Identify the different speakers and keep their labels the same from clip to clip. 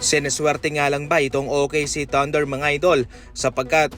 Speaker 1: Sineswerte nga lang ba itong OKC Thunder mga idol? Sapagkat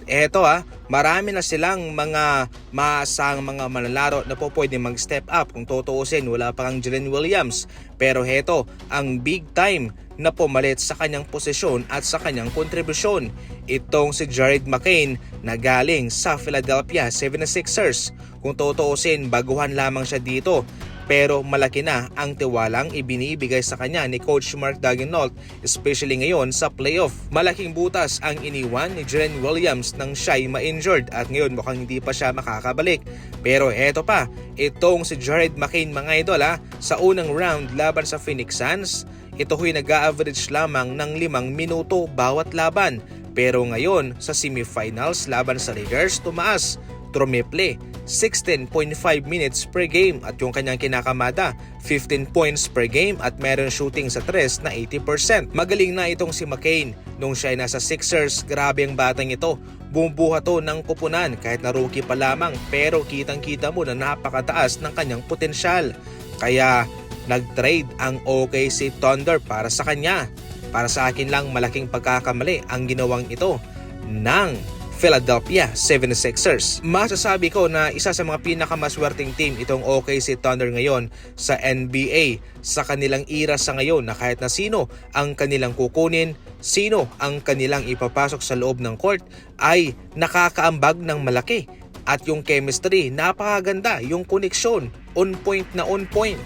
Speaker 1: marami na silang mga maasang mga manlalaro na po pwede mag-step up. Kung tutuusin, wala pa kang Jalen Williams. Pero heto, ang big time na pumalit sa kanyang posisyon at sa kanyang kontribusyon. Itong si Jared McCain na galing sa Philadelphia 76ers. Kung tutuusin, baguhan lamang siya dito. Pero malaki na ang tiwalang ibinibigay sa kanya ni Coach Mark Daigneault, especially ngayon sa playoff. Malaking butas ang iniwan ni Jalen Williams nang siya'y ma-injured at ngayon mukhang hindi pa siya makakabalik. Pero eto pa, itong si Jared McCain mga idol sa unang round laban sa Phoenix Suns, ito huy nag-a-average lamang ng 5 minuto bawat laban. Pero ngayon sa semifinals laban sa Lakers, tumaas, trumiple, 16.5 minutes per game at yung kanyang kinakamada 15 points per game at meron shooting sa 3 na 80%. Magaling na itong si McCain. Nung siya ay nasa Sixers, grabe ang batang ito. Bumubuha to ng kupunan kahit na rookie pa lamang, pero kitang-kita mo na napakataas ng kanyang potensyal. Kaya nag-trade ang OKC Thunder para sa kanya. Para sa akin lang malaking pagkakamali ang ginawang ito ng Philadelphia 76ers. Masasabi ko na isa sa mga pinakamaswerteng team itong OKC Thunder ngayon sa NBA sa kanilang era sa ngayon, na kahit na sino ang kanilang kukunin, sino ang kanilang ipapasok sa loob ng court ay nakakaambag ng malaki. At yung chemistry, napakaganda, yung koneksyon, on point na on point.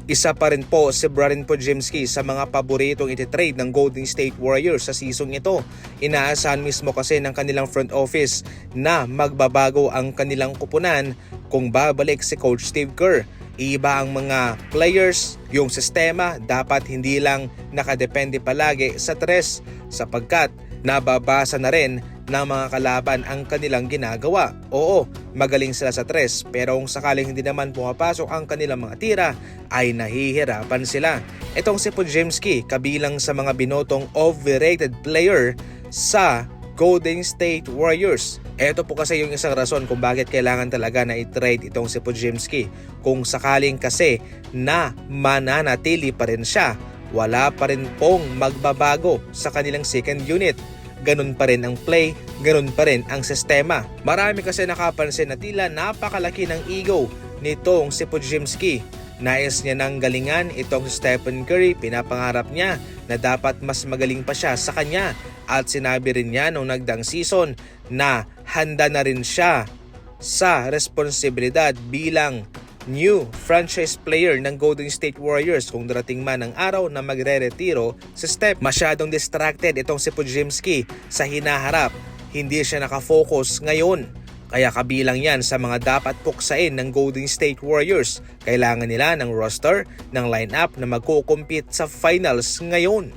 Speaker 1: Isa pa rin po si Brandon Podziemski sa mga paboritong ititrade ng Golden State Warriors sa season ito. Inaasahan mismo kasi ng kanilang front office na magbabago ang kanilang kupunan kung babalik si Coach Steve Kerr. Iba ang mga players, yung sistema dapat hindi lang nakadepende palagi sa 3 sapagkat nababasa na rin ng mga kalaban ang kanilang ginagawa. Oo, magaling sila sa 3 pero kung sakaling hindi naman pumapasok ang kanilang mga tira ay nahihirapan sila. Itong si Podziemski kabilang sa mga binotong overrated player sa Golden State Warriors. Ito po kasi yung isang rason kung bakit kailangan talaga na i-trade itong si Podziemski. Kung sakaling kasi na mananatili pa rin siya, wala pa rin pong magbabago sa kanilang second unit. Ganun pa rin ang play, ganun pa rin ang sistema. Marami kasi nakapansin na tila napakalaki ng ego nitong si Podziemski. Nais niya ng galingan itong Stephen Curry, pinapangarap niya na dapat mas magaling pa siya sa kanya. At sinabi rin niya nung nagdang season na handa na rin siya sa responsibilidad bilang new franchise player ng Golden State Warriors kung darating man ang araw na magre-retiro si Steph. Masyadong distracted itong si Podziemski sa hinaharap. Hindi siya nakafocus ngayon. Kaya kabilang yan sa mga dapat puksain ng Golden State Warriors. Kailangan nila ng roster, ng lineup na magko-compete sa finals ngayon.